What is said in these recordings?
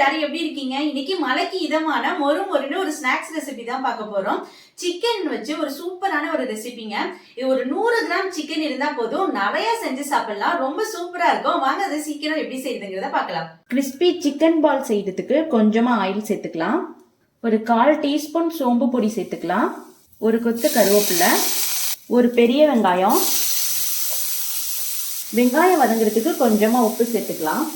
எல்லாரும் எப்படி இருக்கீங்க? இன்னைக்கு மலைக்கு இதமான மொறுமொறுன்னு ஒரு ஸ்நாக்ஸ் ரெசிபி தான் பார்க்க போறோம். சிக்கன் வச்சு ஒரு சூப்பரான ஒரு ரெசிபிங்க. இது ஒரு 100 கிராம் சிக்கன் இருந்தா போதும், நிறைய செஞ்சு சாப்பிடலாம். ரொம்ப சூப்பரா இருக்கும். வாங்க அதை சீக்கிரம் எப்படி செய்யுதுங்கிறத பார்க்கலாம். கிறிஸ்பி சிக்கன் பால் செய்யறதுக்கு கொஞ்சமா ஆயில் சேர்த்துக்கலாம். ஒரு 1/4 டீஸ்பூன் சோம்பு பொடி சேர்த்துக்கலாம். ஒரு கொத்து கருவேப்பிலை, ஒரு பெரிய வெங்காயம். வெங்காயம் வதங்குறதுக்கு கொஞ்சமா உப்பு சேர்த்துக்கலாம்.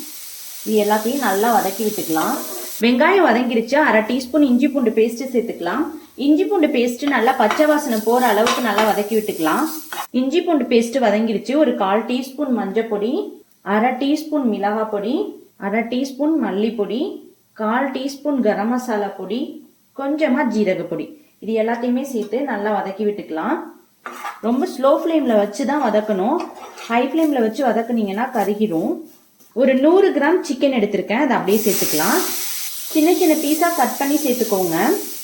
இது எல்லாத்தையும் நல்லா வதக்கி விட்டுக்கலாம். வெங்காயம் வதங்கிருச்சு. 1/2 டீஸ்பூன் இஞ்சி பூண்டு பேஸ்ட் சேர்த்துக்கலாம். இஞ்சி பூண்டு பேஸ்ட் நல்லா பச்சை வாசனை போற அளவுக்கு நல்லா வதக்கி விட்டுக்கலாம். இஞ்சி பூண்டு பேஸ்ட் வதங்கிருச்சு. ஒரு 1/4 டீஸ்பூன் மஞ்சள் பொடி, 1/2 டீஸ்பூன் மிளகாய் பொடி, 1/2 டீஸ்பூன் மல்லிப்பொடி, 1/4 டீஸ்பூன் கரம் மசாலா பொடி, கொஞ்சமா ஜீரக பொடி. இது எல்லாத்தையுமே சேர்த்து நல்லா வதக்கி விட்டுக்கலாம். ரொம்ப ஸ்லோ ஃப்ளேம்ல வச்சு தான் வதக்கணும். ஹை ஃப்ளேம்ல வச்சு வதக்குனீங்கன்னா கருகிடும். ஒரு 100 கிராம் சிக்கன் எடுத்திருக்கேன். அதை அப்படியே சேர்த்துக்கலாம். சின்ன சின்ன பீஸா கட் பண்ணி சேர்த்துக்கோங்க.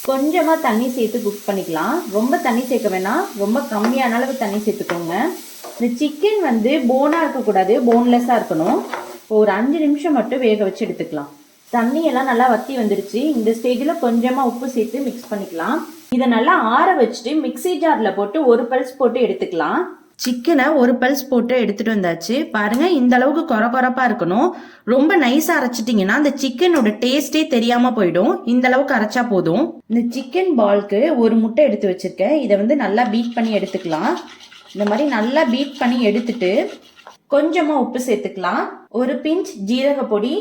கொஞ்சமா தண்ணி சேர்த்து குக் பண்ணிக்கலாம். ரொம்ப தண்ணி சேர்க்க வேணாம், ரொம்ப கம்மியான அளவு தண்ணி சேர்த்துக்கோங்க. இந்த சிக்கன் போனா இருக்கக்கூடாது, போன்லெஸ்ஸா இருக்கணும். ஒரு 5 நிமிஷம் மட்டும் வேக வச்சு எடுத்துக்கலாம். தண்ணி எல்லாம் நல்லா வத்தி வந்துருச்சு. இந்த ஸ்டேஜில் கொஞ்சமா உப்பு சேர்த்து மிக்ஸ் பண்ணிக்கலாம். இதை நல்லா ஆற வச்சுட்டு மிக்ஸி ஜார்ல போட்டு ஒரு பல்ஸ் போட்டு எடுத்துக்கலாம். சிக்கனை ஒரு பல்ஸ் போட்டு எடுத்துட்டு வந்தாச்சு. பாருங்க, இந்த அளவுக்கு கொரகொரப்பா இருக்கணும். ரொம்ப நைஸா அரைச்சிட்டிங்கன்னா அந்த சிக்கனோட டேஸ்டே தெரியாம போயிடும். இந்த அளவுக்கு அரைச்சா போதும். இந்த சிக்கன் பால்க்கு ஒரு முட்டை எடுத்து வச்சிருக்கேன். இதை நல்லா பீட் பண்ணி எடுத்துக்கலாம். இந்த மாதிரி நல்லா பீட் பண்ணி எடுத்துட்டு கொஞ்சமா உப்பு சேர்த்துக்கலாம். ஒரு பிஞ்ச் ஜீரக பொடி,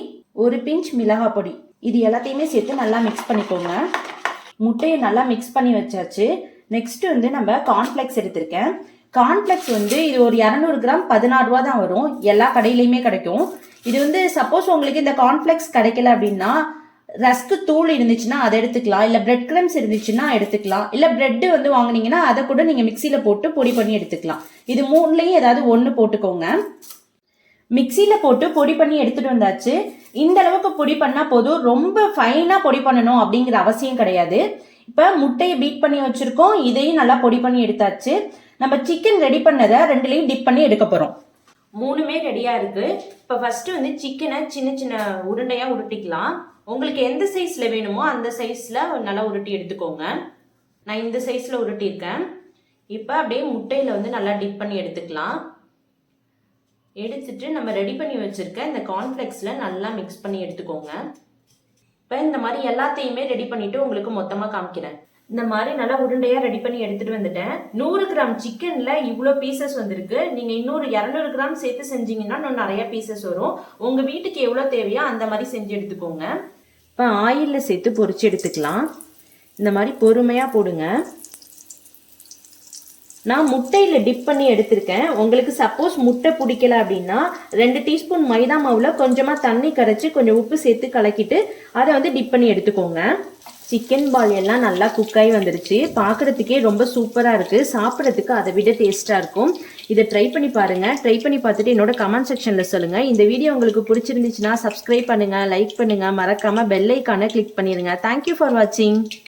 ஒரு பிஞ்ச் மிளகாய் பொடி. இது எல்லாத்தையுமே சேர்த்து நல்லா மிக்ஸ் பண்ணிக்கோங்க. முட்டையை நல்லா மிக்ஸ் பண்ணி வச்சாச்சு. நெக்ஸ்ட் நம்ம கார்ன்ஃபிளெக்ஸ் எடுத்திருக்கேன். கார்ன்ஃபிளெக்ஸ் இது ஒரு 200 கிராம் 16 ரூபா தான் வரும். எல்லா கடையிலையுமே கிடைக்கும். இது சப்போஸ் உங்களுக்கு இந்த கார்ன்ஃபிளெக்ஸ் கிடைக்கல அப்படின்னா ரஸ்க் தூள் இருந்துச்சுன்னா அதை எடுத்துக்கலாம். இல்லை பிரெட் கிரம்ஸ் இருந்துச்சுன்னா எடுத்துக்கலாம். இல்லை பிரெட் வாங்கினீங்கன்னா அதை கூட நீங்கள் மிக்சியில் போட்டு பொடி பண்ணி எடுத்துக்கலாம். இது 3லையும் ஏதாவது ஒன்று போட்டுக்கோங்க. மிக்சியில் போட்டு பொடி பண்ணி எடுத்துட்டு வந்தாச்சு. இந்த அளவுக்கு பொடி பண்ணால் போதும். ரொம்ப ஃபைனாக பொடி பண்ணணும் அப்படிங்கிற அவசியம் கிடையாது. இப்போ முட்டையை பீட் பண்ணி வச்சுருக்கோம். இதையும் நல்லா பொடி பண்ணி எடுத்தாச்சு. நம்ம சிக்கன் ரெடி பண்ணதை 2லையும் டிப் பண்ணி எடுக்க போகிறோம். 3மே ரெடியாக இருக்குது. இப்போ ஃபஸ்ட்டு சிக்கனை சின்ன சின்ன உருண்டையாக உருட்டிக்கலாம். உங்களுக்கு எந்த சைஸில் வேணுமோ அந்த சைஸில் நல்லா உருட்டி எடுத்துக்கோங்க. நான் இந்த சைஸில் உருட்டியிருக்கேன். இப்போ அப்படியே முட்டையில் நல்லா டிப் பண்ணி எடுத்துக்கலாம். எடுத்துட்டு நம்ம ரெடி பண்ணி வச்சுருக்க இந்த கார்ன்ஃப்ளெக்ஸில் நல்லா மிக்ஸ் பண்ணி எடுத்துக்கோங்க. இப்போ இந்த மாதிரி எல்லாத்தையுமே ரெடி பண்ணிவிட்டு உங்களுக்கு மொத்தமாக காமிக்கிறேன். இந்த மாதிரி நல்லா உருண்டையாக ரெடி பண்ணி எடுத்துகிட்டு வந்துட்டேன். 100 கிராம் சிக்கனில் இவ்வளோ பீசஸ் வந்திருக்கு. நீங்கள் இன்னொரு 200 கிராம் சேர்த்து செஞ்சீங்கன்னா இன்னும் நிறைய பீசஸ் வரும். உங்கள் வீட்டுக்கு எவ்வளோ தேவையோ அந்த மாதிரி செஞ்சு எடுத்துக்கோங்க. இப்போ ஆயிலில் சேர்த்து பொரிச்சு எடுத்துக்கலாம். இந்த மாதிரி பொறுமையாக போடுங்க. நான் முட்டையில் டிப் பண்ணி எடுத்திருக்கேன். உங்களுக்கு சப்போஸ் முட்டை பிடிக்கல அப்படின்னா 2 டீஸ்பூன் மைதா மாவில் கொஞ்சமாக தண்ணி கரைச்சி கொஞ்சம் உப்பு சேர்த்து கலக்கிட்டு அதை டிப் பண்ணி எடுத்துக்கோங்க. சிக்கன் பால் எல்லாம் நல்லா குக்காகி வந்துருச்சு. பார்க்குறதுக்கே ரொம்ப சூப்பராக இருக்குது. சாப்பிட்றதுக்கு அதை விட டேஸ்ட்டாக இருக்கும். இதை ட்ரை பண்ணி பாருங்கள். ட்ரை பண்ணி பார்த்துட்டு என்னோட கமெண்ட் செக்ஷனில் சொல்லுங்கள். இந்த வீடியோ உங்களுக்கு பிடிச்சிருந்துச்சுன்னா சப்ஸ்கிரைப் பண்ணுங்கள், லைக் பண்ணுங்கள், மறக்காமல் பெல் ஐக்கானை கிளிக் பண்ணிடுங்க. தேங்க்யூ ஃபார் வாட்சிங்.